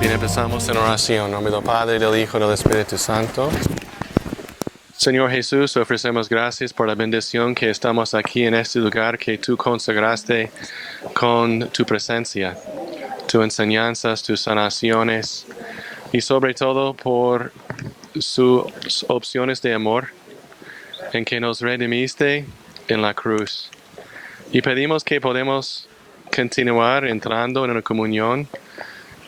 Bien, empezamos en oración. En nombre del Padre, del Hijo y del Espíritu Santo. Señor Jesús, ofrecemos gracias por la bendición que estamos aquí en este lugar que tú consagraste con tu presencia, tus enseñanzas, tus sanaciones y sobre todo por sus opciones de amor en que nos redimiste en la cruz. Y pedimos que podamos continuar entrando en una comunión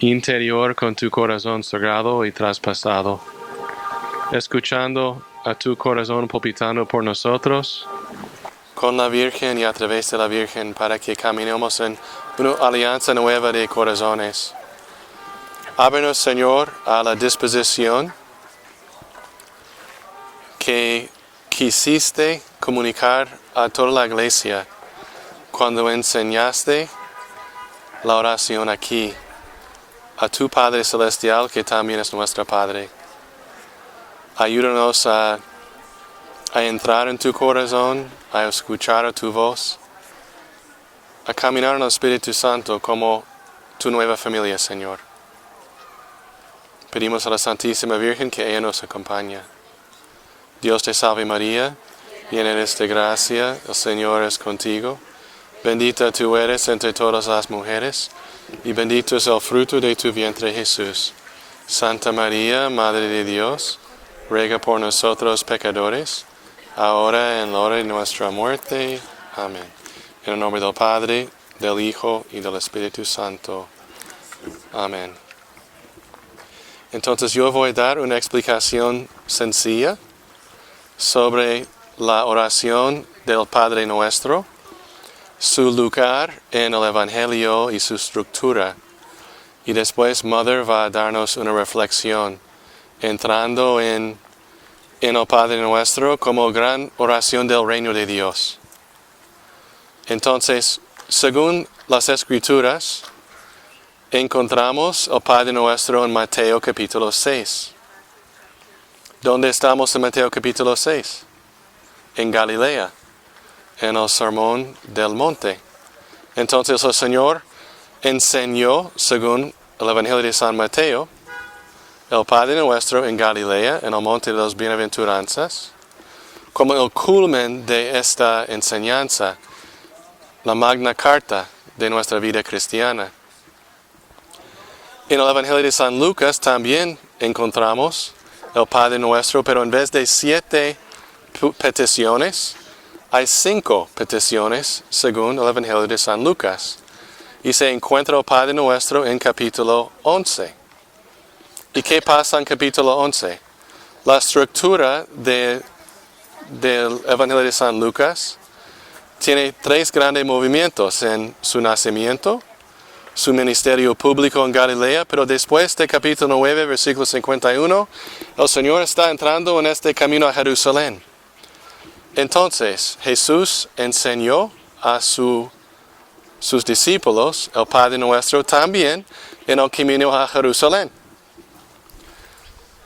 interior con tu corazón sagrado y traspasado, escuchando a tu corazón palpitando por nosotros, con la Virgen y a través de la Virgen, para que caminemos en una alianza nueva de corazones. Ábrenos, Señor, a la disposición que quisiste comunicar a toda la Iglesia cuando enseñaste la oración aquí, a tu Padre Celestial, que también es nuestro Padre. Ayúdanos a entrar en tu corazón, a escuchar tu voz, a caminar en el Espíritu Santo como tu nueva familia, Señor. Pedimos a la Santísima Virgen que ella nos acompañe. Dios te salve María, llena eres de gracia, el Señor es contigo. Bendita tú eres entre todas las mujeres, y bendito es el fruto de tu vientre Jesús. Santa María, Madre de Dios, ruega por nosotros pecadores, ahora y en la hora de nuestra muerte. Amén. En el nombre del Padre, del Hijo y del Espíritu Santo. Amén. Entonces yo voy a dar una explicación sencilla sobre la oración del Padre Nuestro, su lugar en el Evangelio y su estructura. Y después Mother va a darnos una reflexión, entrando en el Padre Nuestro como gran oración del reino de Dios. Entonces, según las Escrituras, encontramos el Padre Nuestro en Mateo capítulo 6. ¿Dónde estamos en Mateo capítulo 6? En Galilea, en el Sermón del Monte. Entonces el Señor enseñó, según el Evangelio de San Mateo, el Padre Nuestro en Galilea, en el Monte de las Bienaventuranzas, como el culmen de esta enseñanza, la Magna Carta de nuestra vida cristiana. En el Evangelio de San Lucas también encontramos el Padre Nuestro, pero en vez de 7 peticiones, hay 5 peticiones según el Evangelio de San Lucas. Y se encuentra el Padre Nuestro en capítulo 11. ¿Y qué pasa en capítulo 11? La estructura del Evangelio de San Lucas tiene 3 grandes movimientos en su nacimiento, su ministerio público en Galilea, pero después de capítulo 9, versículo 51, el Señor está entrando en este camino a Jerusalén. Entonces, Jesús enseñó a sus discípulos, el Padre Nuestro, también en el camino a Jerusalén.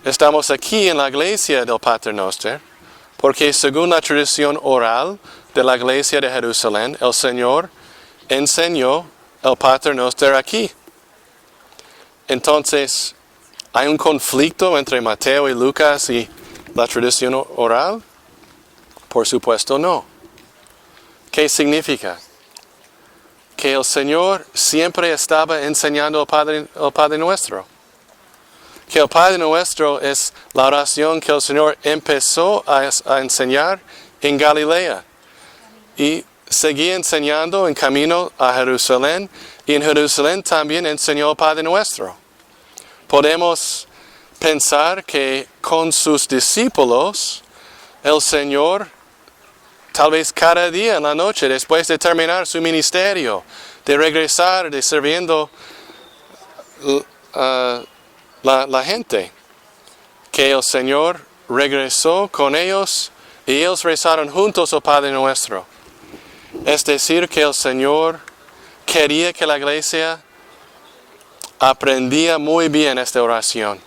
Estamos aquí en la iglesia del Pater Noster, porque según la tradición oral de la iglesia de Jerusalén, el Señor enseñó el Pater Noster aquí. Entonces, ¿hay un conflicto entre Mateo y Lucas y la tradición oral? Por supuesto no. ¿Qué significa? Que el Señor siempre estaba enseñando al Padre Nuestro. Que el Padre Nuestro es la oración que el Señor empezó a enseñar en Galilea. Y seguía enseñando en camino a Jerusalén. Y en Jerusalén también enseñó el Padre Nuestro. Podemos pensar que con sus discípulos, el Señor, tal vez cada día en la noche, después de terminar su ministerio, de regresar, de sirviendo la gente, que el Señor regresó con ellos y ellos rezaron juntos al Padre Nuestro. Es decir, que el Señor quería que la iglesia aprendía muy bien esta oración.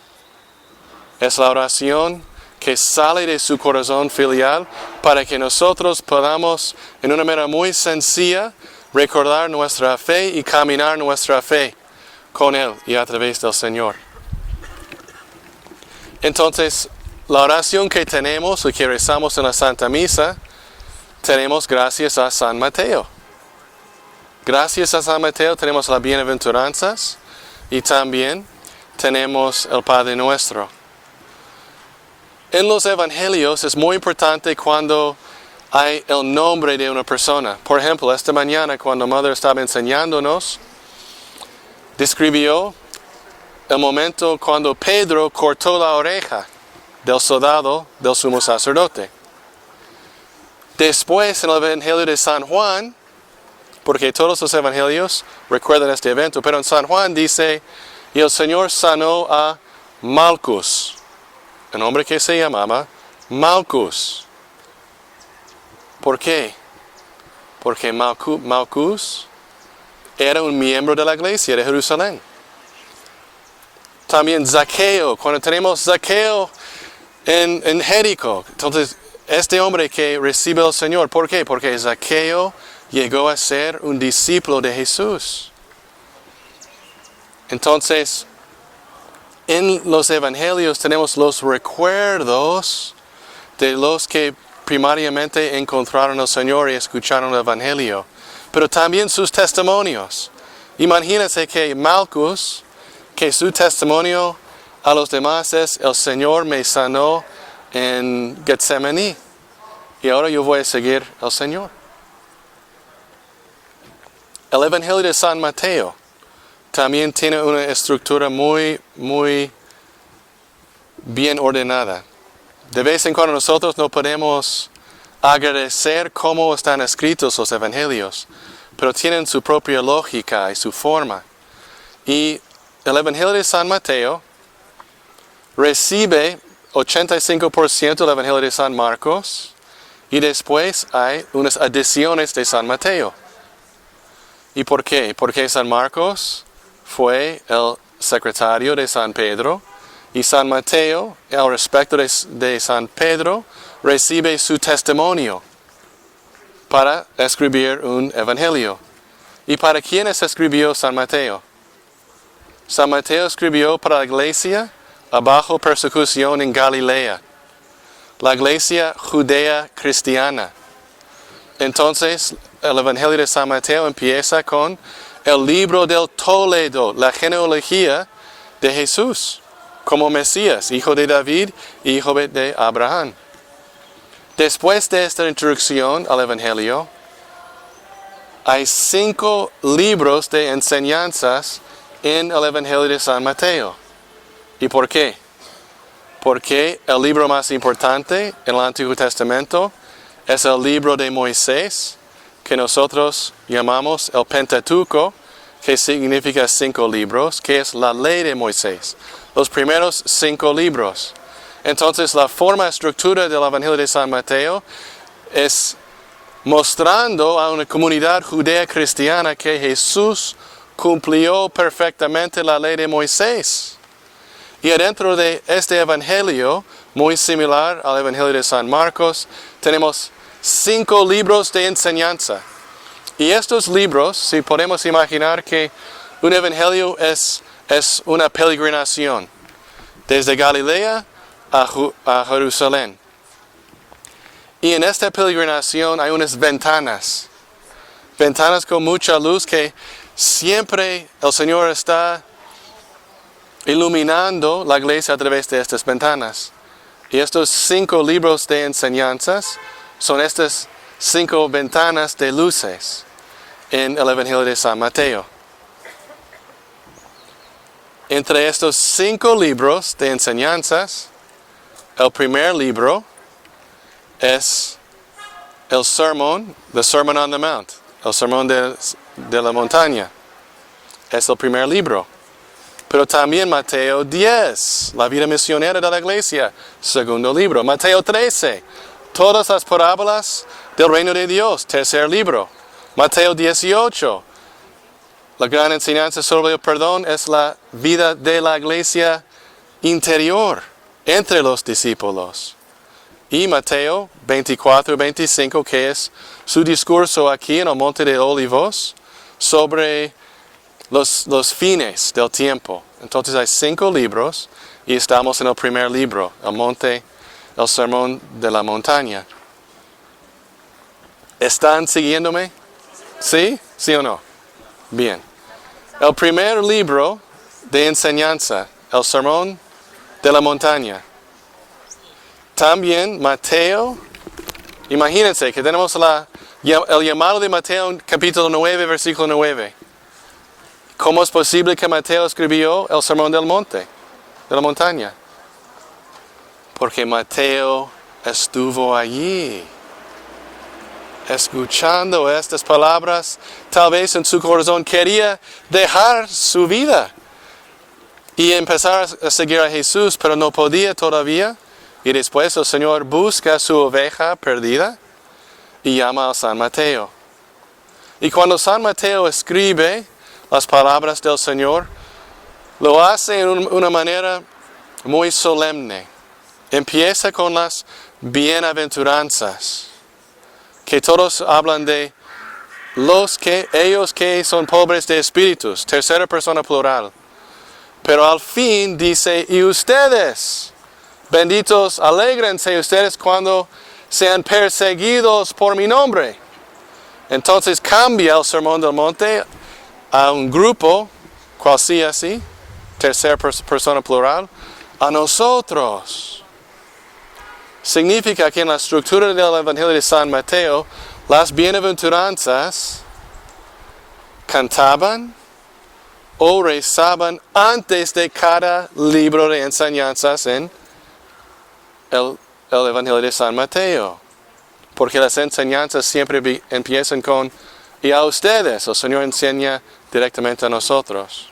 Es la oración que sale de su corazón filial para que nosotros podamos, en una manera muy sencilla, recordar nuestra fe y caminar nuestra fe con Él y a través del Señor. Entonces, la oración que tenemos y que rezamos en la Santa Misa, tenemos gracias a San Mateo. Gracias a San Mateo tenemos las bienaventuranzas y también tenemos el Padre Nuestro. En los Evangelios es muy importante cuando hay el nombre de una persona. Por ejemplo, esta mañana cuando Mother estaba enseñándonos, describió el momento cuando Pedro cortó la oreja del soldado del sumo sacerdote. Después en el Evangelio de San Juan, porque todos los evangelios recuerdan este evento, pero en San Juan dice, y el Señor sanó a Malcus, un hombre que se llamaba Malcus. ¿Por qué? Porque Malcus era un miembro de la iglesia de Jerusalén. También Zaqueo, cuando tenemos Zaqueo en Jericó, entonces este hombre que recibe al Señor, ¿por qué? Porque Zaqueo llegó a ser un discípulo de Jesús. Entonces, en los evangelios tenemos los recuerdos de los que primariamente encontraron al Señor y escucharon el evangelio, pero también sus testimonios. Imagínense que Malcus, que su testimonio a los demás es, el Señor me sanó en Getsemaní y ahora yo voy a seguir al Señor. El Evangelio de San Mateo también tiene una estructura muy bien ordenada. De vez en cuando nosotros no podemos agradecer cómo están escritos los Evangelios, pero tienen su propia lógica y su forma. Y el Evangelio de San Mateo recibe 85% del Evangelio de San Marcos y después hay unas adiciones de San Mateo. ¿Y por qué? Porque San Marcos fue el secretario de San Pedro y San Mateo, al respecto de San Pedro, recibe su testimonio para escribir un evangelio. ¿Y para quiénes escribió San Mateo? San Mateo escribió para la iglesia bajo persecución en Galilea, la iglesia judea cristiana. Entonces, el Evangelio de San Mateo empieza con el libro del Toledo, la genealogía de Jesús, como Mesías, hijo de David, hijo de Abraham. Después de esta introducción al Evangelio, hay 5 libros de enseñanzas en el Evangelio de San Mateo. ¿Y por qué? Porque el libro más importante en el Antiguo Testamento es el libro de Moisés, que nosotros llamamos el Pentateuco, que significa 5 libros, que es la ley de Moisés. Los primeros 5 libros. Entonces la forma, estructura del Evangelio de San Mateo es mostrando a una comunidad judea cristiana que Jesús cumplió perfectamente la ley de Moisés. Y adentro de este Evangelio, muy similar al Evangelio de San Marcos, tenemos 5 libros de enseñanza. Y estos libros, si podemos imaginar que un evangelio es una peregrinación, desde Galilea a Jerusalén. Y en esta peregrinación hay unas ventanas con mucha luz que siempre el Señor está iluminando la iglesia a través de estas ventanas. Y estos 5 libros de enseñanzas son estas 5 ventanas de luces en el Evangelio de San Mateo. Entre estos 5 libros de enseñanzas, el primer libro es el sermón, the Sermon on the Mount, el sermón de la montaña. Es el primer libro. Pero también Mateo 10, la vida misionera de la iglesia, segundo libro. Mateo 13, todas las parábolas del reino de Dios, tercer libro. Mateo 18, la gran enseñanza sobre el perdón es la vida de la iglesia interior entre los discípulos. Y Mateo 24 25, que es su discurso aquí en el Monte de Olivos sobre los fines del tiempo. Entonces hay 5 libros y estamos en el primer libro, el sermón de la montaña. ¿Están siguiéndome? ¿Sí? ¿Sí o no? Bien. El primer libro de enseñanza, el sermón de la montaña. También Mateo, imagínense que tenemos el llamado de Mateo, capítulo 9, versículo 9. ¿Cómo es posible que Mateo escribió el sermón del monte, de la montaña? Porque Mateo estuvo allí, escuchando estas palabras. Tal vez en su corazón quería dejar su vida y empezar a seguir a Jesús, pero no podía todavía. Y después el Señor busca a su oveja perdida y llama a San Mateo. Y cuando San Mateo escribe las palabras del Señor, lo hace en una manera muy solemne. Empieza con las bienaventuranzas, que todos hablan de ellos que son pobres de espíritus, tercera persona plural. Pero al fin dice, y ustedes, benditos, alégrense ustedes cuando sean perseguidos por mi nombre. Entonces cambia el sermón del monte a un grupo, cual sea así, tercera persona plural, a nosotros. Significa que en la estructura del Evangelio de San Mateo, las bienaventuranzas cantaban o rezaban antes de cada libro de enseñanzas en el Evangelio de San Mateo. Porque las enseñanzas siempre empiezan con, y a ustedes, el Señor enseña directamente a nosotros.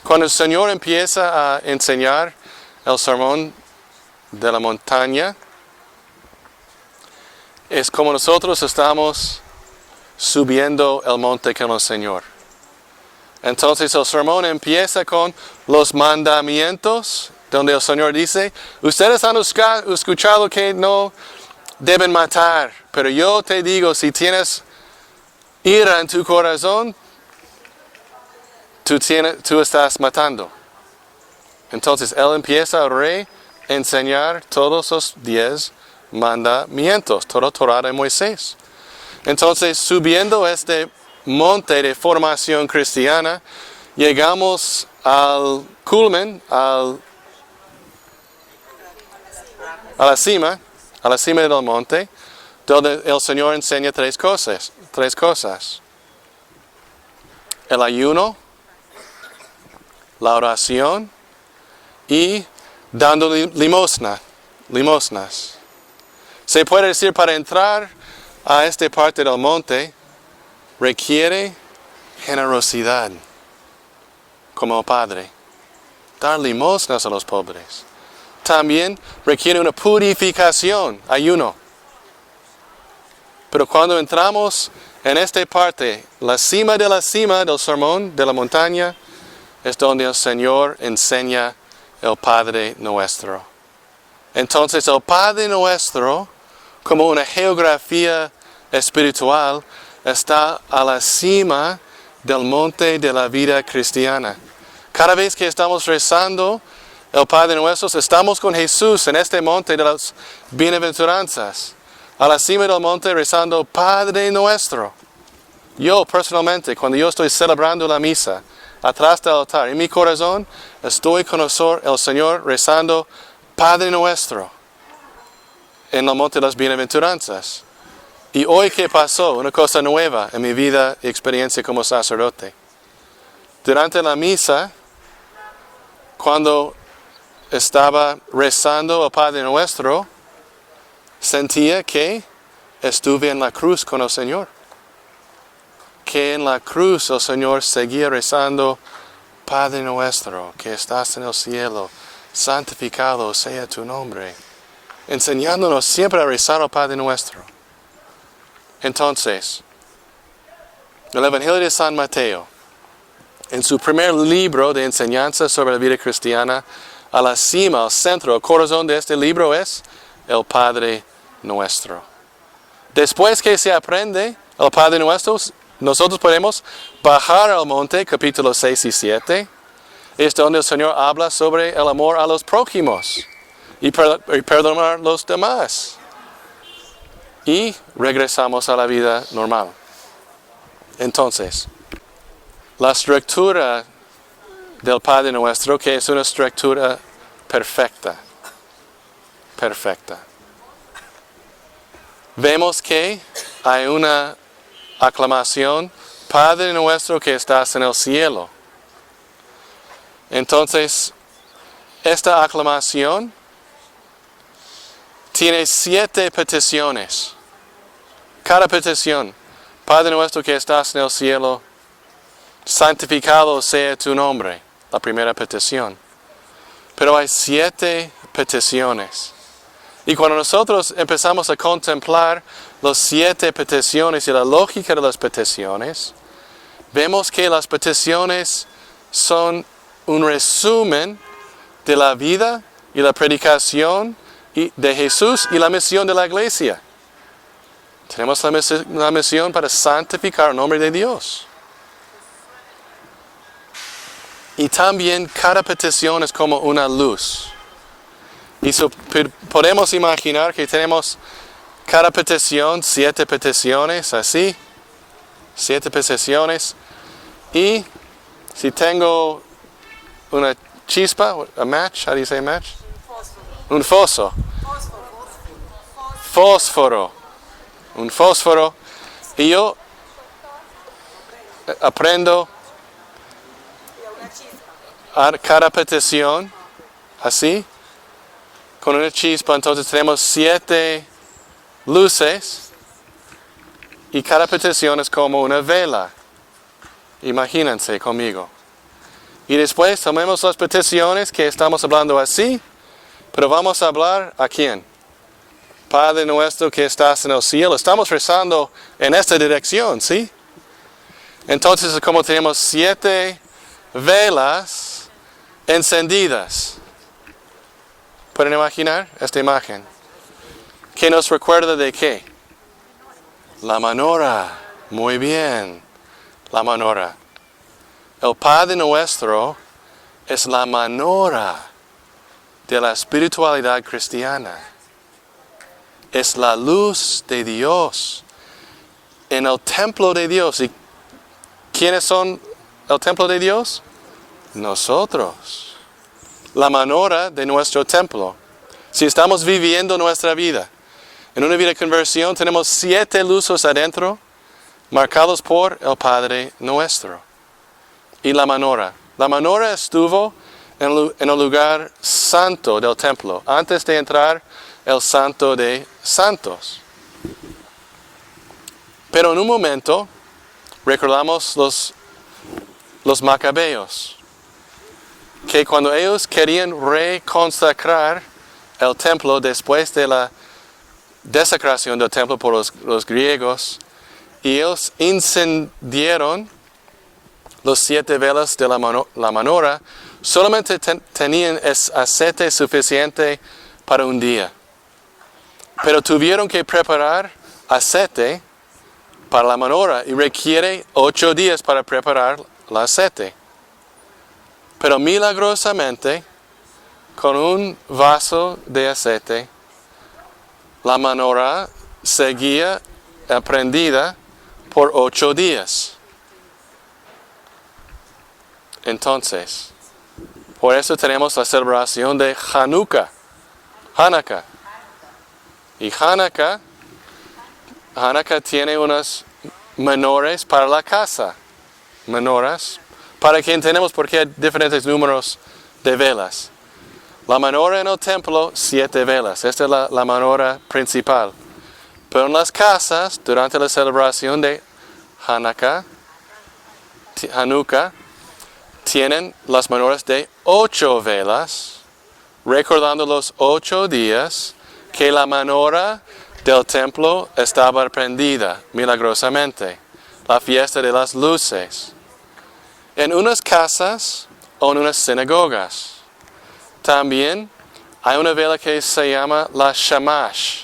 Cuando el Señor empieza a enseñar el sermón de la montaña, es como nosotros estamos subiendo el monte con el Señor. Entonces el sermón empieza con los mandamientos, donde el Señor dice, ustedes han escuchado que no deben matar, pero yo te digo, si tienes ira en tu corazón, tú estás matando. Entonces Él empieza a enseñar todos los 10 mandamientos, toda la Torah de Moisés. Entonces, subiendo este monte de formación cristiana, llegamos al culmen, a la cima del monte, donde el Señor enseña 3 cosas. El ayuno, la oración y dando limosnas. Se puede decir, para entrar a esta parte del monte, requiere generosidad, como Padre. Dar limosnas a los pobres. También requiere una purificación, ayuno. Pero cuando entramos en esta parte, la cima del sermón de la montaña, es donde el Señor enseña el Padre Nuestro. Entonces el Padre Nuestro, como una geografía espiritual, está a la cima del monte de la vida cristiana. Cada vez que estamos rezando el Padre Nuestro, estamos con Jesús en este monte de las bienaventuranzas. A la cima del monte rezando Padre Nuestro. Yo personalmente, cuando yo estoy celebrando la misa, atrás del altar, en mi corazón, estoy con el Señor rezando Padre Nuestro en el monte de las bienaventuranzas. Y hoy, ¿qué pasó? Una cosa nueva en mi vida y experiencia como sacerdote. Durante la misa, cuando estaba rezando el Padre Nuestro, sentía que estuve en la cruz con el Señor. Que en la cruz el Señor seguía rezando, Padre Nuestro, que estás en el cielo, santificado sea tu nombre. Enseñándonos siempre a rezar al Padre Nuestro. Entonces, el Evangelio de San Mateo, en su primer libro de enseñanza sobre la vida cristiana, a la cima, al centro, el corazón de este libro es el Padre Nuestro. Después que se aprende el Padre Nuestro, nosotros podemos bajar al monte, capítulo 6 y 7. Es donde el Señor habla sobre el amor a los prójimos y perdonar a los demás. Y regresamos a la vida normal. Entonces, la estructura del Padre Nuestro, que es una estructura perfecta. Perfecta. Vemos que hay una aclamación, Padre Nuestro que estás en el cielo. Entonces, esta aclamación tiene 7 peticiones. Cada petición, Padre Nuestro que estás en el cielo, santificado sea tu nombre, la primera petición. Pero hay 7 peticiones. Y cuando nosotros empezamos a contemplar las 7 peticiones y la lógica de las peticiones, vemos que las peticiones son un resumen de la vida y la predicación de Jesús y la misión de la iglesia. Tenemos la misión para santificar el nombre de Dios. Y también cada petición es como una luz. Y podemos imaginar que tenemos cada petición, 7 peticiones, así. 7 peticiones. Y si tengo una chispa, a match, how do you say match? Un fósforo. Fósforo. Un fósforo. Y yo aprendo cada petición, así, con una chispa. Entonces tenemos 7 luces y cada petición es como una vela. Imagínense conmigo. Y después tomemos las peticiones que estamos hablando así, pero vamos a hablar a quién. Padre Nuestro que estás en el cielo. Estamos rezando en esta dirección, ¿sí? Entonces es como tenemos 7 velas encendidas. ¿Pueden imaginar esta imagen? ¿Qué nos recuerda de qué? La menorá. Muy bien. La menorá. El Padre Nuestro es la menorá de la espiritualidad cristiana. Es la luz de Dios en el templo de Dios. ¿Y quiénes son el templo de Dios? Nosotros. La menorá de nuestro templo. Si estamos viviendo nuestra vida en una vida de conversión, tenemos 7 luces adentro, marcados por el Padre Nuestro. Y la menorá. La menorá estuvo en el lugar santo del templo, antes de entrar el santo de santos. Pero en un momento, recordamos los macabeos, que cuando ellos querían reconsagrar el templo después de la desecración del templo por los griegos, y ellos incendiaron los 7 velas de la menorá, solamente tenían aceite suficiente para un día. Pero tuvieron que preparar aceite para la menorá y requiere 8 días para preparar el aceite. Pero milagrosamente, con un vaso de aceite, la menorá seguía prendida por 8 días. Entonces, por eso tenemos la celebración de Hanukkah. Y Hanukkah tiene unas menores para la casa. Menorás. Para que entendamos por qué hay diferentes números de velas. La menorá en el templo, 7 velas. Esta es la menorá principal. Pero en las casas, durante la celebración de Hanukkah, tienen las menorás de 8 velas, recordando los 8 días que la menorá del templo estaba prendida milagrosamente. La fiesta de las luces. En unas casas o en unas sinagogas. También hay una vela que se llama la shamash.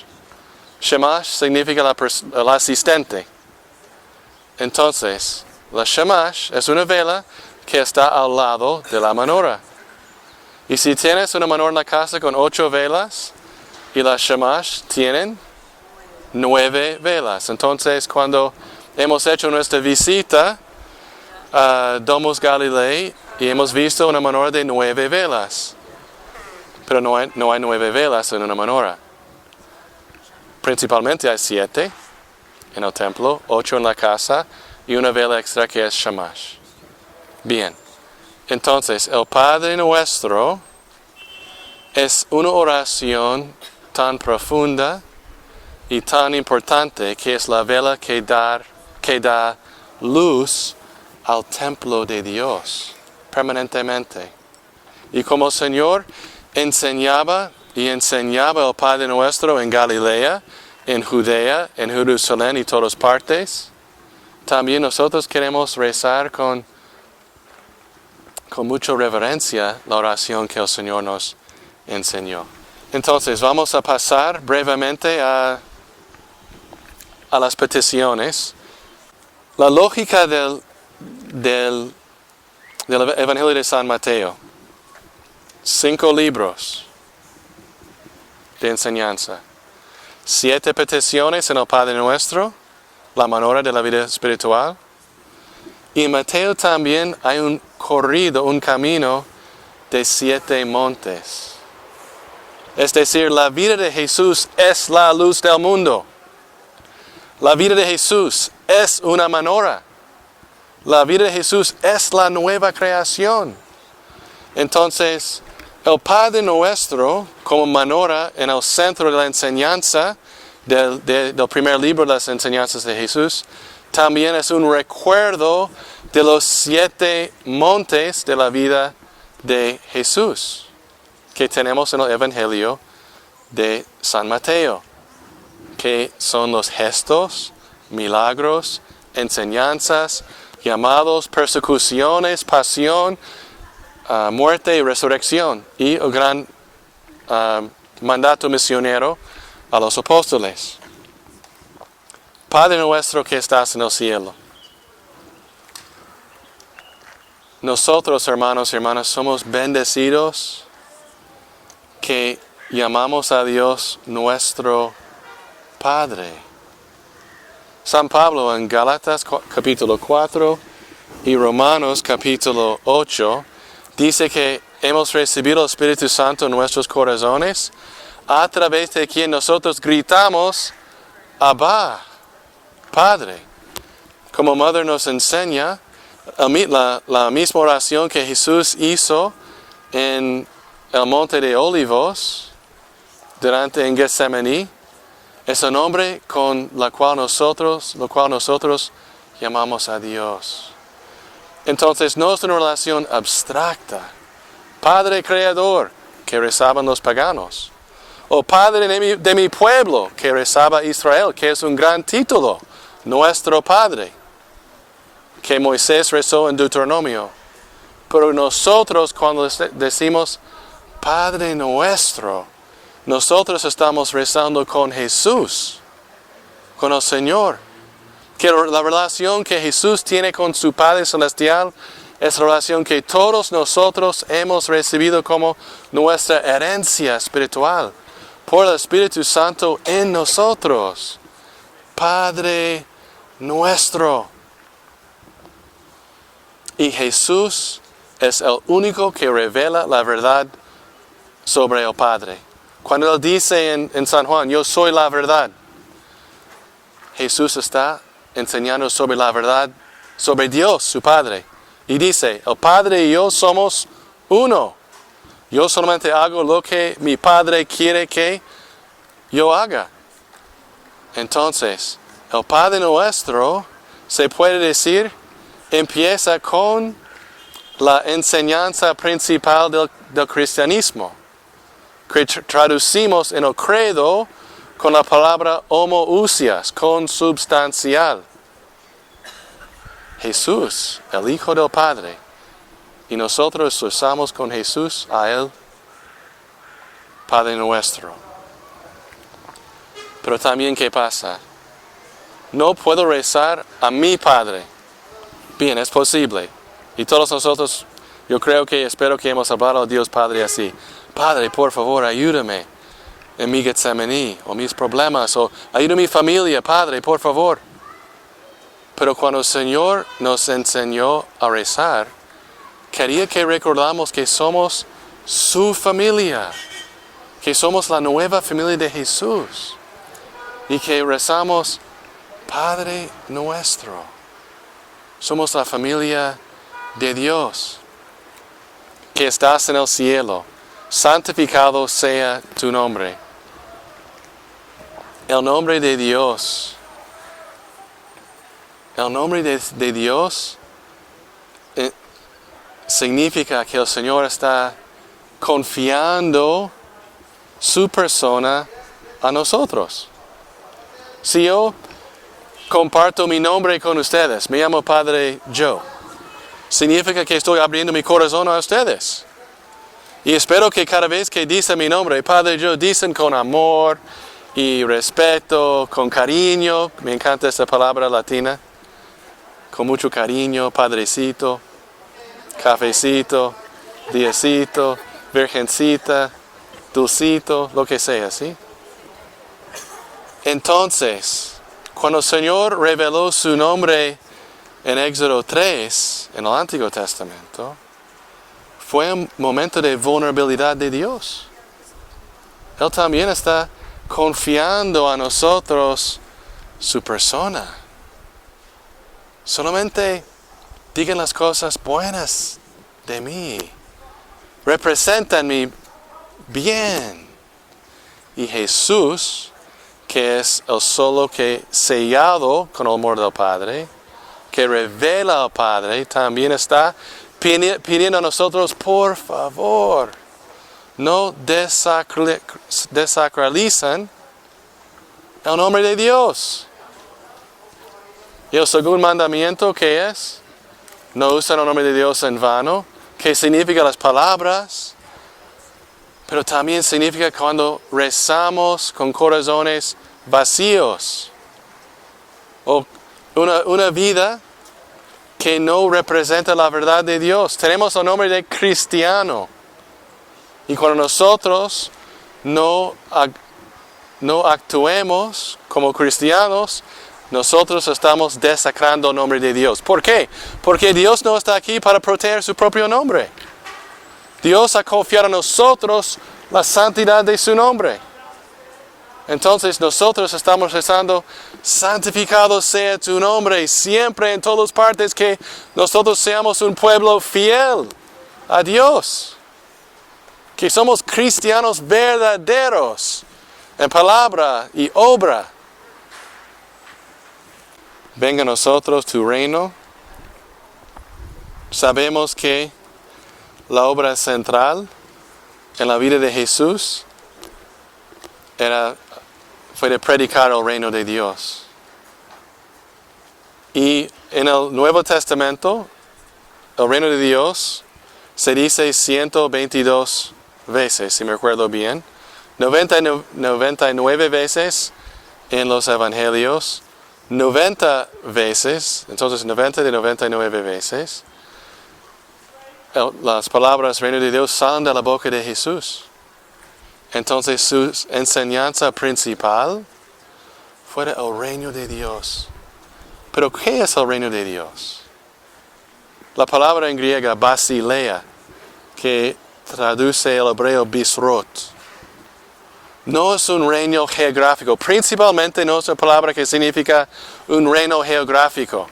Shamash significa el asistente. Entonces, la shamash es una vela que está al lado de la menorá. Y si tienes una menorá en la casa con 8 velas, y la shamash tienen 9 velas. Entonces, cuando hemos hecho nuestra visita a Domus Galilei y hemos visto una menorá de 9 velas, pero no hay 9 velas en una menorá. Principalmente hay 7 en el templo, 8 en la casa y una vela extra que es shamash. Bien, entonces el Padre Nuestro es una oración tan profunda y tan importante que es la vela que da luz al templo de Dios permanentemente. Y como el Señor enseñaba el Padre Nuestro en Galilea, en Judea, en Jerusalén y todas partes, también nosotros queremos rezar con mucha reverencia la oración que el Señor nos enseñó. Entonces vamos a pasar brevemente a las peticiones. La lógica del Evangelio de San Mateo. 5 libros de enseñanza. 7 peticiones en el Padre Nuestro, la menorá de la vida espiritual. Y en Mateo también hay un camino de 7 montes. Es decir, la vida de Jesús es la luz del mundo. La vida de Jesús es una menorá. La vida de Jesús es la nueva creación. Entonces, el Padre Nuestro, como menorá en el centro de la enseñanza del primer libro de las enseñanzas de Jesús, también es un recuerdo de los 7 montes de la vida de Jesús que tenemos en el Evangelio de San Mateo, que son los gestos, milagros, enseñanzas, llamados, persecuciones, pasión, muerte y resurrección, y el gran mandato misionero a los apóstoles. Padre nuestro que estás en el cielo. Nosotros, hermanos y hermanas, somos bendecidos que llamamos a Dios nuestro Padre. San Pablo en Gálatas capítulo 4 y Romanos capítulo 8 dice que hemos recibido el Espíritu Santo en nuestros corazones, a través de quien nosotros gritamos, Abba, Padre. Como Mother nos enseña, la misma oración que Jesús hizo en el Monte de Olivos, en Getsemaní, es el nombre con lo cual nosotros llamamos a Dios. Entonces no es una relación abstracta. Padre Creador, que rezaban los paganos. O Padre de mi pueblo, que rezaba Israel, que es un gran título. Nuestro Padre, que Moisés rezó en Deuteronomio. Pero nosotros, cuando decimos Padre Nuestro, nosotros estamos rezando con Jesús, con el Señor. Que la relación que Jesús tiene con su Padre Celestial es la relación que todos nosotros hemos recibido como nuestra herencia espiritual por el Espíritu Santo en nosotros. Padre Nuestro. Y Jesús es el único que revela la verdad sobre el Padre. Cuando Él dice en San Juan, yo soy la verdad, Jesús está enseñando sobre la verdad, sobre Dios, su Padre. Y dice, el Padre y yo somos uno. Yo solamente hago lo que mi Padre quiere que yo haga. Entonces, el Padre Nuestro, se puede decir, empieza con la enseñanza principal del cristianismo, que traducimos en el credo con la palabra homoousias, consubstancial. Jesús, el Hijo del Padre, y nosotros usamos con Jesús a Él, Padre Nuestro. Pero también, ¿qué pasa? no puedo rezar a mi Padre. Bien, es posible. Y todos nosotros, yo creo que, espero que hemos hablado a Dios Padre así. Padre, por favor, ayúdame en mi Getsemaní, o mis problemas, o ayuda a mi familia, Padre, por favor. Pero cuando el Señor nos enseñó a rezar, quería que recordamos que somos su familia, que somos la nueva familia de Jesús, y que rezamos, Padre nuestro. Somos la familia de Dios, que estás en el cielo. Santificado sea tu nombre. El nombre de Dios. El nombre de Dios significa que el Señor está confiando su persona a nosotros. Si yo comparto mi nombre con ustedes, me llamo Padre Joe, significa que estoy abriendo mi corazón a ustedes. Y espero que cada vez que dicen mi nombre, Padre Joe, dicen con amor y respeto, con cariño. Me encanta esta palabra latina. Con mucho cariño, Padrecito, Cafecito, Diecito, Virgencita, Dulcito, lo que sea, ¿sí? Entonces, cuando el Señor reveló su nombre en Éxodo 3, en el Antiguo Testamento, fue un momento de vulnerabilidad de Dios. Él también está confiando a nosotros su persona. Solamente digan las cosas buenas de mí. Represéntanme bien. Y Jesús, que es el solo que sellado con el amor del Padre, que revela al Padre, también está pidiendo a nosotros, por favor, no desacralizan el nombre de Dios. Y el segundo mandamiento, ¿qué es? No usan el nombre de Dios en vano. ¿Qué significa las palabras? Pero también significa cuando rezamos con corazones vacíos. O una vida que no representa la verdad de Dios. Tenemos el nombre de cristiano. Y cuando nosotros no actuemos como cristianos, nosotros estamos desacrando el nombre de Dios. ¿Por qué? Porque Dios no está aquí para proteger su propio nombre. Dios ha confiado a nosotros la santidad de su nombre. Entonces nosotros estamos rezando, santificado sea tu nombre, siempre en todas partes, que nosotros seamos un pueblo fiel a Dios. Que somos cristianos verdaderos en palabra y obra. Venga a nosotros tu reino. Sabemos que la obra central en la vida de Jesús fue de predicar el reino de Dios. Y en el Nuevo Testamento, el reino de Dios se dice 122 veces, si me acuerdo bien. 99 veces en los Evangelios. 90 veces, entonces 90 de 99 veces, las palabras reino de Dios salen de la boca de Jesús. Entonces su enseñanza principal fue el reino de Dios. ¿Pero qué es el reino de Dios? La palabra en griega basileia, que traduce el hebreo bisrot, no es un reino geográfico. Principalmente no es una palabra que significa un reino geográfico.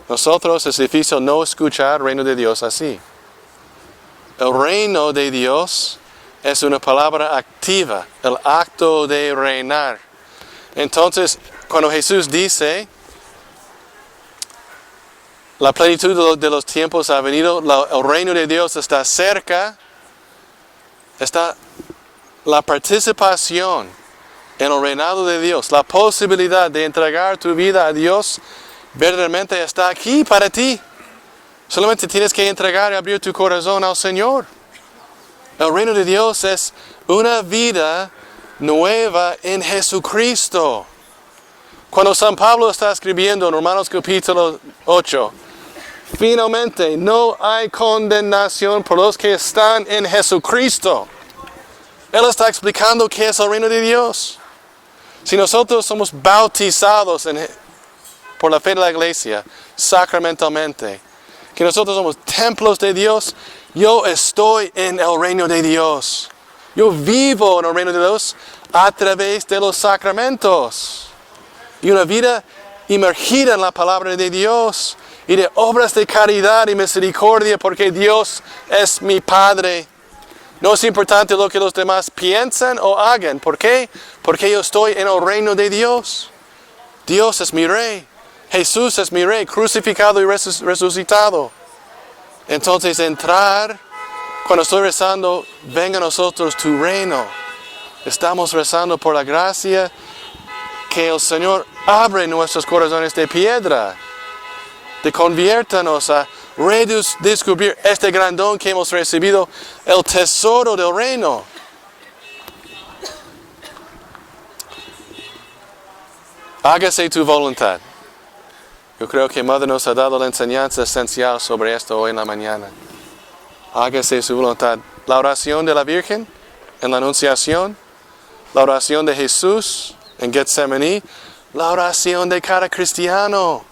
Nosotros es difícil no escuchar reino de Dios así. El reino de Dios es una palabra activa, el acto de reinar. Entonces, cuando Jesús dice, la plenitud de los tiempos ha venido, el reino de Dios está cerca, está la participación en el reinado de Dios, la posibilidad de entregar tu vida a Dios, verdaderamente está aquí para ti. Solamente tienes que entregar y abrir tu corazón al Señor. El reino de Dios es una vida nueva en Jesucristo. Cuando San Pablo está escribiendo en Romanos capítulo 8, finalmente no hay condenación por los que están en Jesucristo. Él está explicando qué es el reino de Dios. Si nosotros somos bautizados por la fe de la iglesia, sacramentalmente, que nosotros somos templos de Dios, yo estoy en el reino de Dios. Yo vivo en el reino de Dios a través de los sacramentos. Y una vida inmergida en la palabra de Dios y de obras de caridad y misericordia, porque Dios es mi Padre. No es importante lo que los demás piensan o hagan. ¿Por qué? Porque yo estoy en el reino de Dios. Dios es mi Rey. Jesús es mi Rey, crucificado y resucitado. Entonces entrar, cuando estoy rezando, venga a nosotros tu reino. Estamos rezando por la gracia que el Señor abre nuestros corazones de piedra, de conviértanos a redescubrir este gran don que hemos recibido, el tesoro del reino. Hágase tu voluntad. Yo creo que Madre nos ha dado la enseñanza esencial sobre esto hoy en la mañana. Hágase su voluntad. La oración de la Virgen en la Anunciación, la oración de Jesús en Getsemaní, la oración de cada cristiano.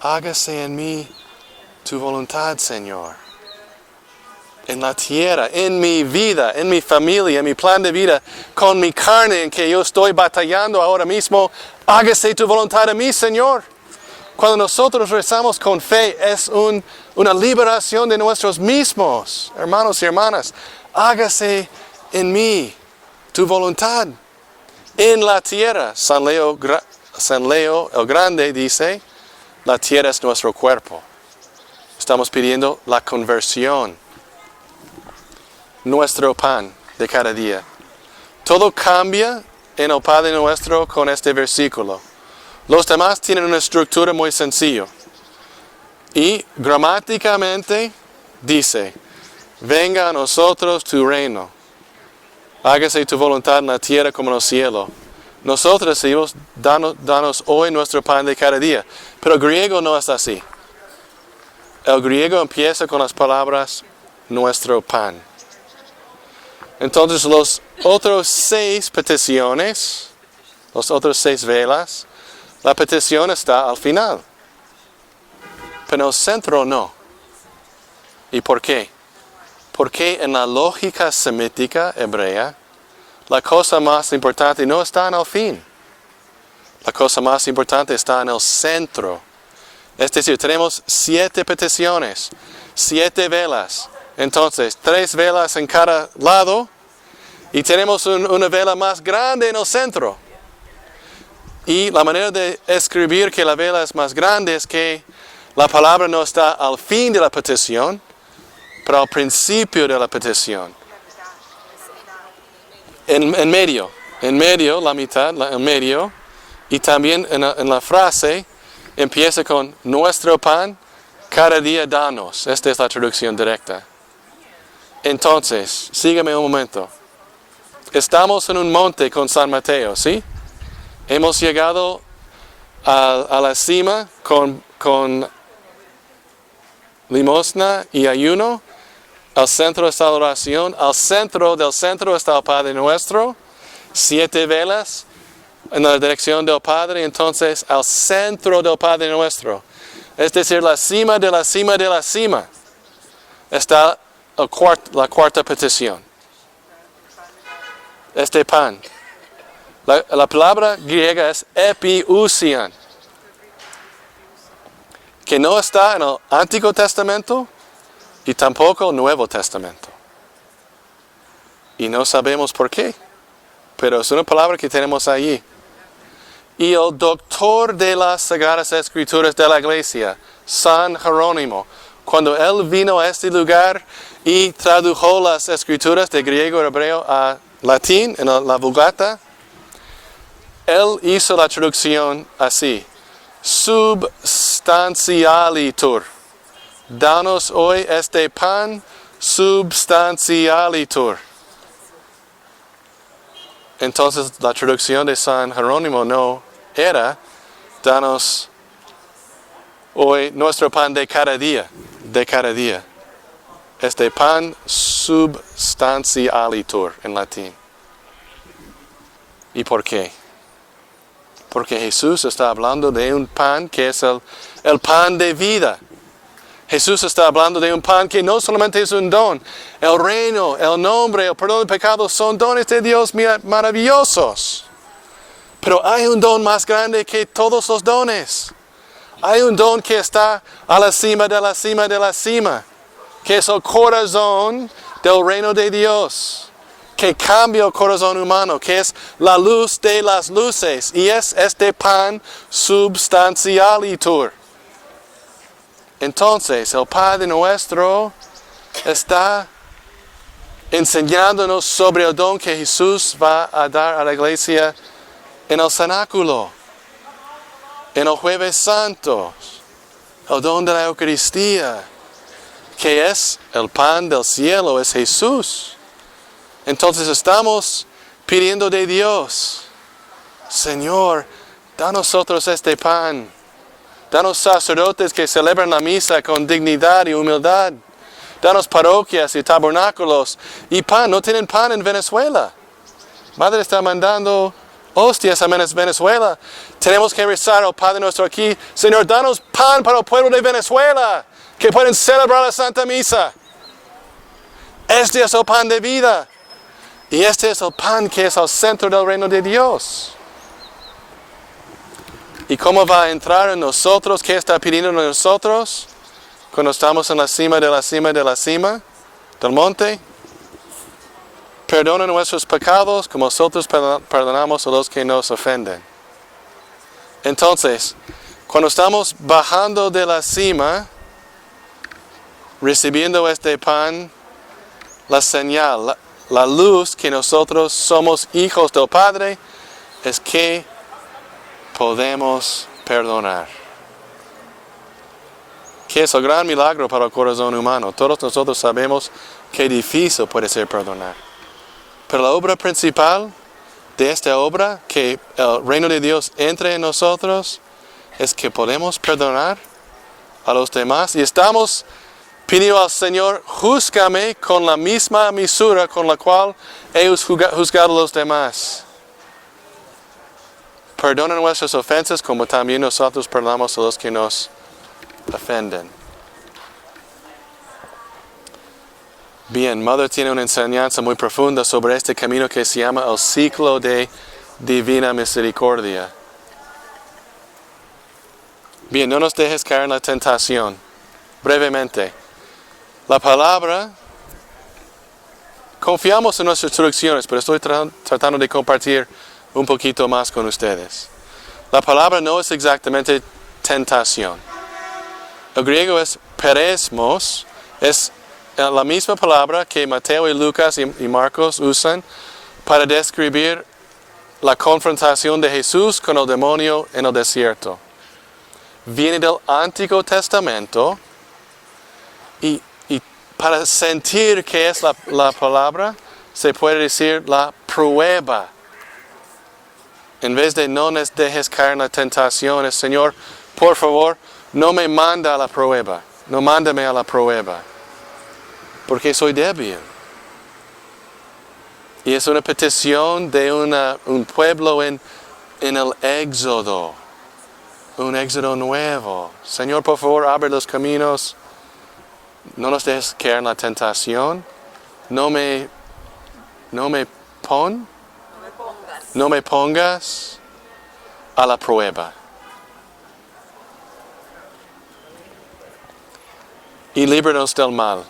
Hágase en mí tu voluntad, Señor. En la tierra, en mi vida, en mi familia, en mi plan de vida, con mi carne en que yo estoy batallando ahora mismo, hágase tu voluntad en mí, Señor. Cuando nosotros rezamos con fe, es una liberación de nosotros mismos, hermanos y hermanas. Hágase en mí tu voluntad. En la tierra, San Leo el Grande dice, la tierra es nuestro cuerpo. Estamos pidiendo la conversión. Nuestro pan de cada día. Todo cambia en el Padre Nuestro con este versículo. Los demás tienen una estructura muy sencilla. Y gramáticamente dice, venga a nosotros tu reino. Hágase tu voluntad en la tierra como en el cielo. Nosotros decimos, danos hoy nuestro pan de cada día. Pero el griego no es así. El griego empieza con las palabras, nuestro pan. Entonces los otros 6 peticiones, los otros 6 velas, la petición está al final. Pero en el centro no. ¿Y por qué? Porque en la lógica semítica hebrea, la cosa más importante no está en el fin. La cosa más importante está en el centro. Es decir, tenemos 7 peticiones, 7 velas. Entonces, 3 velas en cada lado y tenemos una vela más grande en el centro. Y la manera de escribir que la vela es más grande es que la palabra no está al fin de la petición, pero al principio de la petición. En medio, la mitad, en medio, y también en la frase empieza con nuestro pan, cada día danos. Esta es la traducción directa. Entonces, sígueme un momento. Estamos en un monte con San Mateo, ¿sí? Hemos llegado a la cima con limosna y ayuno. Al centro está la oración. Al centro del centro está el Padre Nuestro. 7 velas en la dirección del Padre. Entonces, al centro del Padre Nuestro, es decir, la cima de la cima de la cima, está la cuarta petición. Este pan. La palabra griega es epiousian, que no está en el Antiguo Testamento y tampoco el Nuevo Testamento. Y no sabemos por qué, pero es una palabra que tenemos allí. Y el doctor de las Sagradas Escrituras de la Iglesia, San Jerónimo, cuando él vino a este lugar y tradujo las Escrituras de griego y hebreo a latín, en la Vulgata, él hizo la traducción así: substantialitur. Danos hoy este pan substantialitur. Entonces la traducción de San Jerónimo no era, danos hoy nuestro pan de cada día, Este pan substantialitur en latín. ¿Y por qué? Porque Jesús está hablando de un pan que es el pan de vida. Jesús está hablando de un pan que no solamente es un don. El reino, el nombre, el perdón de pecados son dones de Dios maravillosos. Pero hay un don más grande que todos los dones. Hay un don que está a la cima de la cima de la cima, que es el corazón del reino de Dios, que cambia el corazón humano, que es la luz de las luces, y es este pan substantialitur. Entonces, el Padre nuestro está enseñándonos sobre el don que Jesús va a dar a la iglesia en el cenáculo, en el Jueves Santo, el don de la Eucaristía, que es el pan del cielo, es Jesús. Entonces estamos pidiendo de Dios, Señor, da a nosotros este pan. Danos sacerdotes que celebran la misa con dignidad y humildad. Danos parroquias y tabernáculos y pan. No tienen pan en Venezuela. Madre está mandando hostias a Venezuela. Tenemos que rezar al Padre nuestro aquí. Señor, danos pan para el pueblo de Venezuela, que pueden celebrar la Santa Misa. Este es el pan de vida. Y este es el pan que es el centro del reino de Dios. ¿Y cómo va a entrar en nosotros? ¿Qué está pidiendo en nosotros? Cuando estamos en la cima de la cima de la cima del monte. Perdona nuestros pecados como nosotros perdonamos a los que nos ofenden. Entonces, cuando estamos bajando de la cima, recibiendo este pan, la señal, la luz que nosotros somos hijos del Padre, es que podemos perdonar. Que es el gran milagro para el corazón humano. Todos nosotros sabemos que difícil puede ser perdonar. Pero la obra principal de esta obra, que el reino de Dios entre en nosotros, es que podemos perdonar a los demás. Y estamos pidiendo al Señor, júzgame con la misma misura con la cual he juzgado a los demás. Perdona nuestras ofensas como también nosotros perdonamos a los que nos ofenden. Bien, Mother tiene una enseñanza muy profunda sobre este camino que se llama el ciclo de divina misericordia. Bien, no nos dejes caer en la tentación. Brevemente, la palabra, confiamos en nuestras instrucciones, pero estoy tratando de compartir un poquito más con ustedes. La palabra no es exactamente tentación. El griego es peresmos, es la misma palabra que Mateo y Lucas y Marcos usan para describir la confrontación de Jesús con el demonio en el desierto. Viene del Antiguo Testamento y para sentir qué es la palabra, se puede decir la prueba. En vez de no nos dejes caer en la tentación, es, Señor, por favor, no me manda a la prueba. No mándame a la prueba. Porque soy débil. Y es una petición de un pueblo en el éxodo. Un éxodo nuevo. Señor, por favor, abre los caminos. No nos dejes caer en la tentación. No me pongas a la prueba. Y líbranos del mal.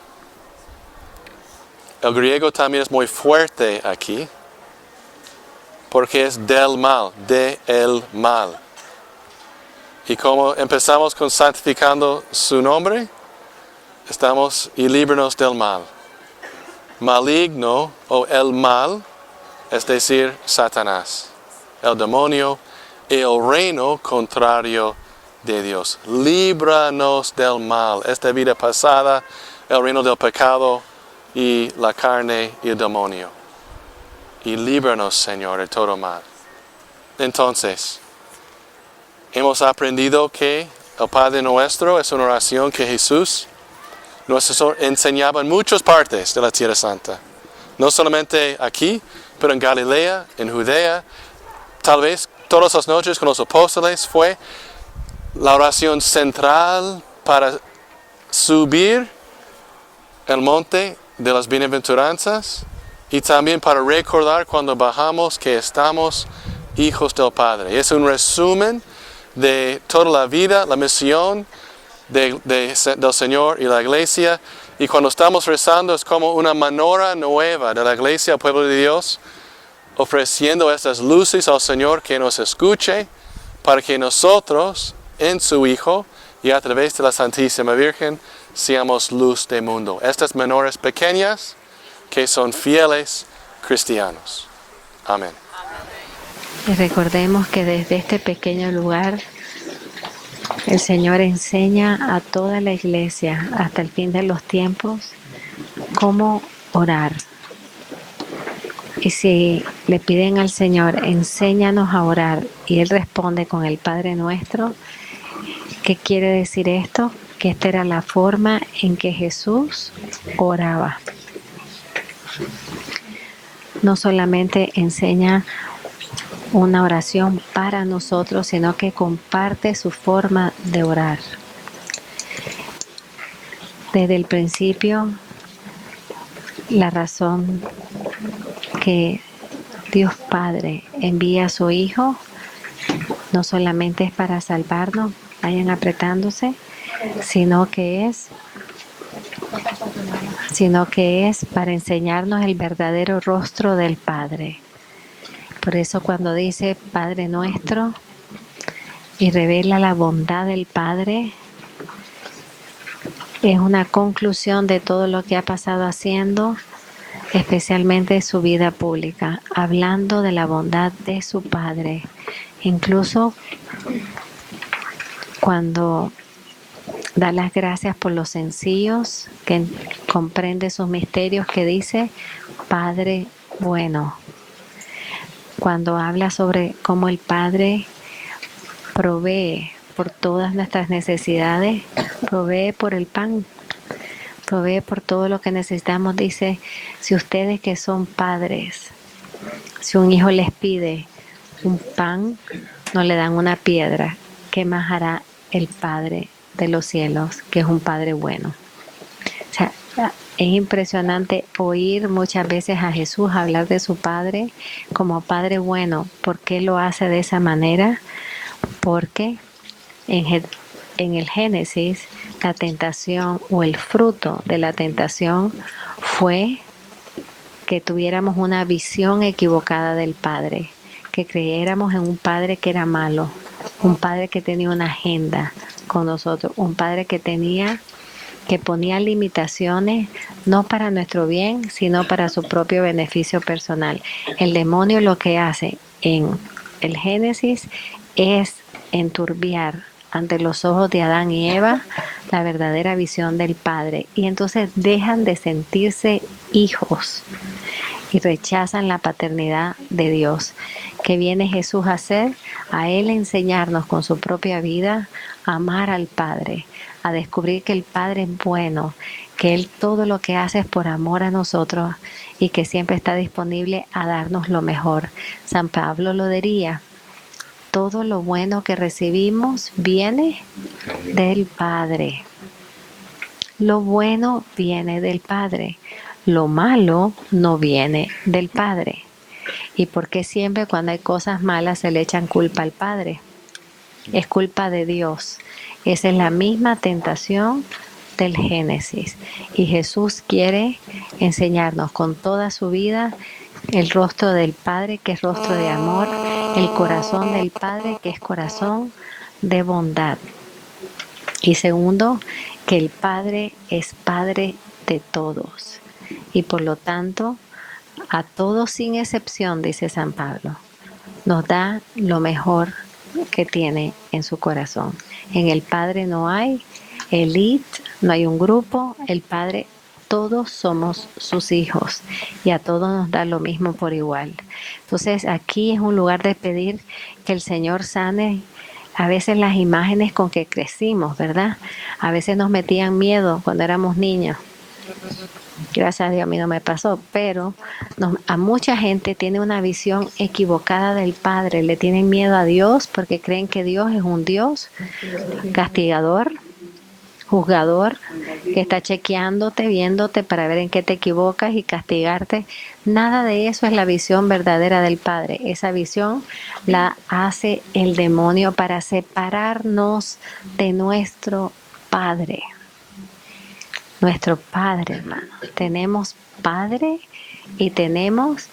El griego también es muy fuerte aquí, porque es del mal, de el mal. Y como empezamos con santificando su nombre, estamos y líbranos del mal. Maligno o el mal, es decir, Satanás, el demonio y el reino contrario de Dios. Líbranos del mal, esta vida pasada, el reino del pecado y la carne y el demonio. Y líbranos, Señor, de todo mal. Entonces, hemos aprendido que el Padre Nuestro es una oración que Jesús nos enseñaba en muchas partes de la Tierra Santa. No solamente aquí, pero en Galilea, en Judea, tal vez todas las noches con los apóstoles fue la oración central para subir el monte de las bienaventuranzas y también para recordar cuando bajamos que estamos hijos del Padre. Es un resumen de toda la vida, la misión del Señor y la iglesia. Y cuando estamos rezando es como una menorá nueva de la iglesia, el pueblo de Dios, ofreciendo estas luces al Señor que nos escuche para que nosotros, en su Hijo y a través de la Santísima Virgen, seamos luz del mundo. Estas menorás pequeñas que son fieles cristianos. Amén. Y recordemos que desde este pequeño lugar el Señor enseña a toda la iglesia hasta el fin de los tiempos cómo orar. Y si le piden al Señor, enséñanos a orar, y Él responde con el Padre Nuestro, ¿qué quiere decir esto? Que esta era la forma en que Jesús oraba. No solamente enseña una oración para nosotros, sino que comparte su forma de orar. Desde el principio, la razón que Dios Padre envía a su Hijo no solamente es para salvarnos, vayan apretándose, sino que es para enseñarnos el verdadero rostro del Padre. Por eso cuando dice Padre Nuestro y revela la bondad del Padre, es una conclusión de todo lo que ha pasado haciendo, especialmente su vida pública, hablando de la bondad de su Padre. Incluso cuando da las gracias por los sencillos, que comprende sus misterios, que dice Padre bueno. Cuando habla sobre cómo el Padre provee por todas nuestras necesidades, provee por el pan, provee por todo lo que necesitamos, dice, si ustedes que son padres, si un hijo les pide un pan, no le dan una piedra, ¿qué más hará el Padre de los cielos, que es un Padre bueno? O sea, es impresionante oír muchas veces a Jesús hablar de su Padre como Padre bueno. ¿Por qué lo hace de esa manera? Porque en el Génesis, la tentación o el fruto de la tentación fue que tuviéramos una visión equivocada del Padre, que creyéramos en un Padre que era malo, un Padre que tenía una agenda con nosotros, un Padre que ponía limitaciones no para nuestro bien, sino para su propio beneficio personal. El demonio lo que hace en el Génesis es enturbiar ante los ojos de Adán y Eva la verdadera visión del Padre, y entonces dejan de sentirse hijos y rechazan la paternidad de Dios. ¿Qué viene Jesús a hacer? A Él enseñarnos con su propia vida a amar al Padre, a descubrir que el Padre es bueno, que Él todo lo que hace es por amor a nosotros y que siempre está disponible a darnos lo mejor. San Pablo lo diría, todo lo bueno que recibimos viene del Padre. Lo bueno viene del Padre. Lo malo no viene del Padre. ¿Y por qué siempre cuando hay cosas malas se le echan culpa al Padre? Es culpa de Dios. Esa es la misma tentación del Génesis. Y Jesús quiere enseñarnos con toda su vida el rostro del Padre, que es rostro de amor, el corazón del Padre, que es corazón de bondad. Y segundo, que el Padre es Padre de todos. Y por lo tanto, a todos sin excepción, dice San Pablo, nos da lo mejor que tiene en su corazón. En el Padre no hay élite, no hay un grupo, el Padre, todos somos sus hijos y a todos nos da lo mismo por igual. Entonces aquí es un lugar de pedir que el Señor sane a veces las imágenes con que crecimos, ¿verdad? A veces nos metían miedo cuando éramos niños. Gracias a Dios a mí no me pasó, pero a mucha gente tiene una visión equivocada del Padre. Le tienen miedo a Dios porque creen que Dios es un Dios castigador, juzgador, que está chequeándote, viéndote para ver en qué te equivocas y castigarte. Nada de eso es la visión verdadera del Padre. Esa visión la hace el demonio para separarnos de nuestro Padre. Nuestro Padre, hermano. Tenemos Padre y tenemos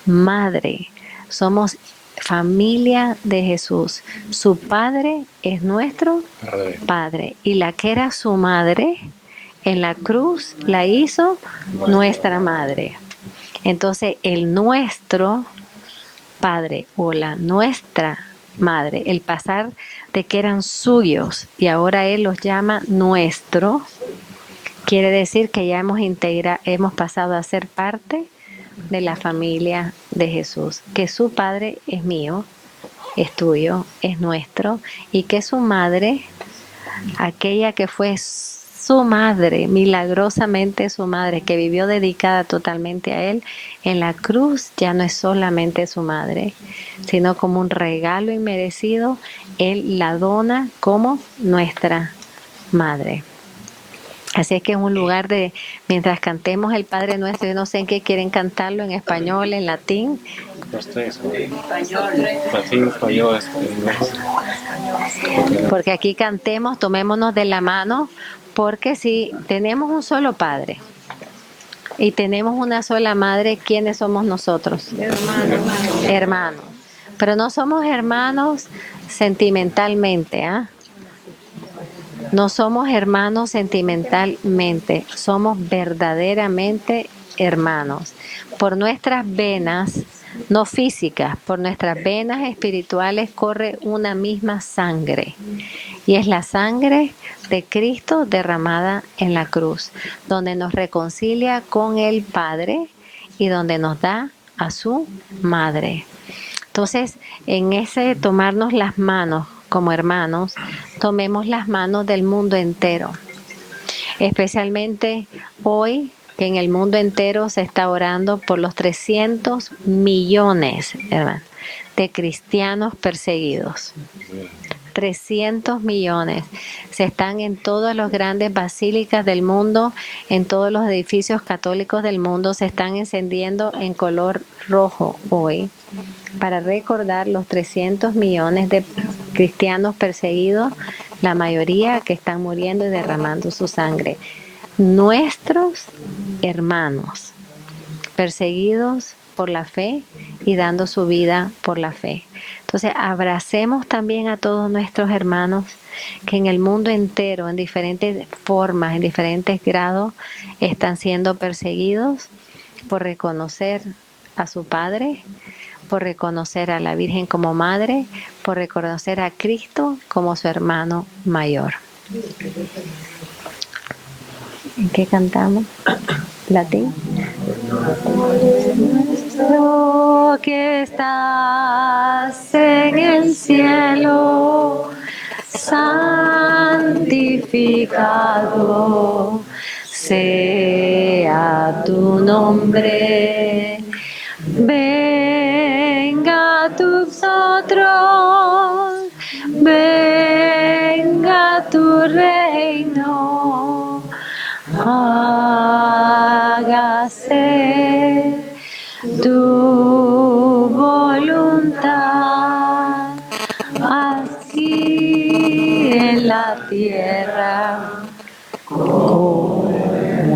Madre. Somos familia de Jesús. Su Padre es nuestro Padre. Y la que era su madre, en la cruz la hizo nuestra madre. Entonces, el nuestro Padre o la nuestra madre, el pasar de que eran suyos y ahora Él los llama nuestro, quiere decir que ya hemos pasado a ser parte de la familia de Jesús, que su Padre es mío, es tuyo, es nuestro, y que su madre, aquella que fue su madre, milagrosamente su madre, que vivió dedicada totalmente a Él, en la cruz ya no es solamente su madre, sino como un regalo inmerecido, Él la dona como nuestra madre. Así es que es un lugar de, mientras cantemos el Padre Nuestro, yo no sé en qué quieren cantarlo, en español, en latín. Latín, español, Porque aquí cantemos, tomémonos de la mano, porque si tenemos un solo Padre y tenemos una sola Madre, ¿quiénes somos nosotros? Hermanos. Pero no somos hermanos sentimentalmente, ¿ah? No somos hermanos sentimentalmente, somos verdaderamente hermanos. Por nuestras venas, no físicas, por nuestras venas espirituales corre una misma sangre. Y es la sangre de Cristo derramada en la cruz, donde nos reconcilia con el Padre y donde nos da a su Madre. Entonces, en ese tomarnos las manos como hermanos, tomemos las manos del mundo entero, especialmente hoy que en el mundo entero se está orando por los 300 millones, hermano, de cristianos perseguidos. 300 millones. Se están en todas las grandes basílicas del mundo, en todos los edificios católicos del mundo, se están encendiendo en color rojo hoy para recordar los 300 millones de cristianos perseguidos, la mayoría que están muriendo y derramando su sangre. Nuestros hermanos perseguidos por la fe y dando su vida por la fe. Entonces, abracemos también a todos nuestros hermanos que en el mundo entero, en diferentes formas, en diferentes grados, están siendo perseguidos por reconocer a su Padre, por reconocer a la Virgen como madre, por reconocer a Cristo como su hermano mayor. ¿En qué cantamos? ¿Latín? Nuestro que estás en el cielo, santificado sea tu nombre. Venga a nosotros, venga tu reino, hágase tu voluntad, así en la tierra como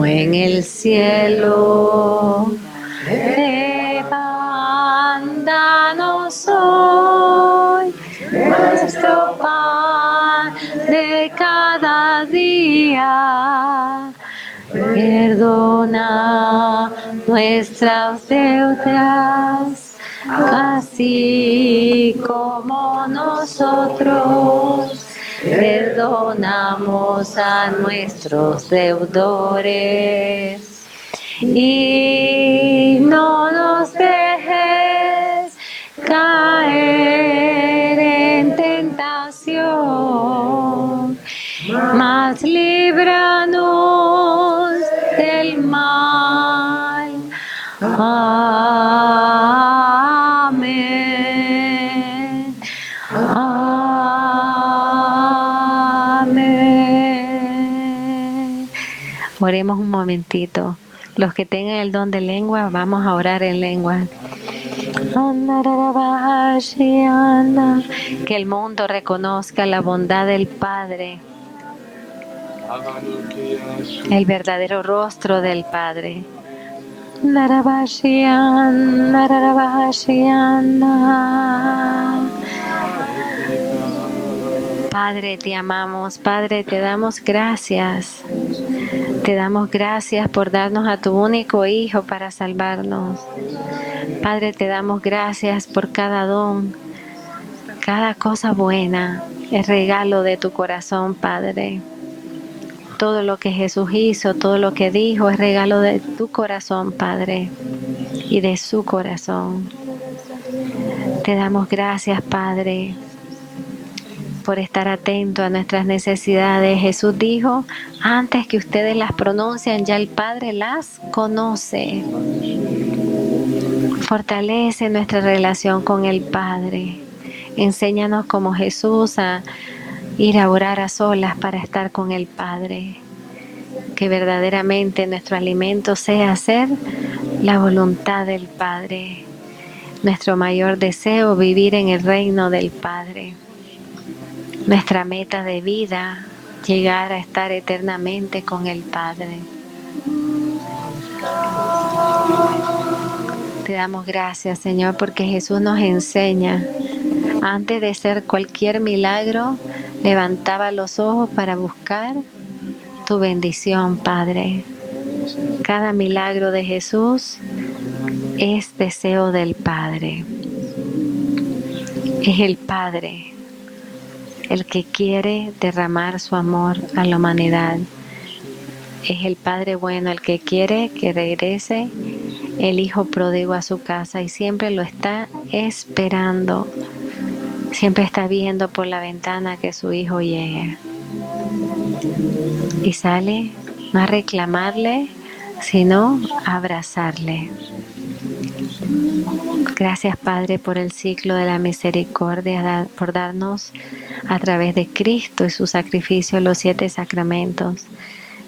en el cielo. Danos hoy nuestro pan de cada día. Perdona nuestras deudas, así como nosotros perdonamos a nuestros deudores. Y no nos dejes caer en tentación, tentación, mas líbranos del mal. Amén. Amén. Oremos un momentito. Los que tengan el don de lengua, vamos a orar en lengua. Que el mundo reconozca la bondad del Padre, el verdadero rostro del Padre. Padre, te amamos. Padre, te damos gracias. Te damos gracias por darnos a tu único Hijo para salvarnos. Padre, te damos gracias por cada don, cada cosa buena, el regalo de tu corazón, Padre. Todo lo que Jesús hizo, todo lo que dijo, es regalo de tu corazón, Padre, y de su corazón. Te damos gracias, Padre, por estar atento a nuestras necesidades. Jesús dijo, antes que ustedes las pronuncian, ya el Padre las conoce. Fortalece nuestra relación con el Padre. Enséñanos como Jesús a ir a orar a solas para estar con el Padre. Que verdaderamente nuestro alimento sea hacer la voluntad del Padre. Nuestro mayor deseo, vivir en el reino del Padre. Nuestra meta de vida, llegar a estar eternamente con el Padre. Te damos gracias, Señor, porque Jesús nos enseña, antes de hacer cualquier milagro, levantaba los ojos para buscar tu bendición, Padre. Cada milagro de Jesús es deseo del Padre. Es el Padre el que quiere derramar su amor a la humanidad. Es el Padre bueno el que quiere que regrese el Hijo pródigo a su casa y siempre lo está esperando. Siempre está viendo por la ventana que su Hijo llegue. Y sale no a reclamarle, sino a abrazarle. Gracias, Padre, por el ciclo de la misericordia, por darnos a través de Cristo y su sacrificio los 7 sacramentos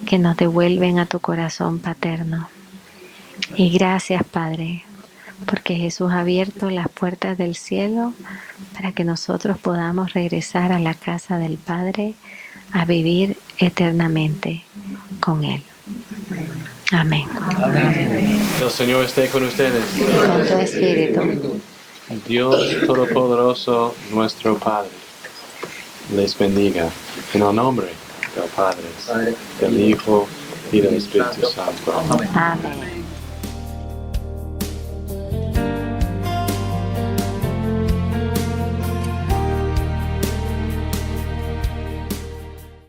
que nos devuelven a tu corazón paterno. Y gracias, Padre, porque Jesús ha abierto las puertas del cielo para que nosotros podamos regresar a la casa del Padre a vivir eternamente con Él. Amén. El Señor esté con ustedes. Con tu espíritu. Dios Todopoderoso, nuestro Padre, les bendiga en el nombre del Padre, del Hijo y del Espíritu Santo. Amén.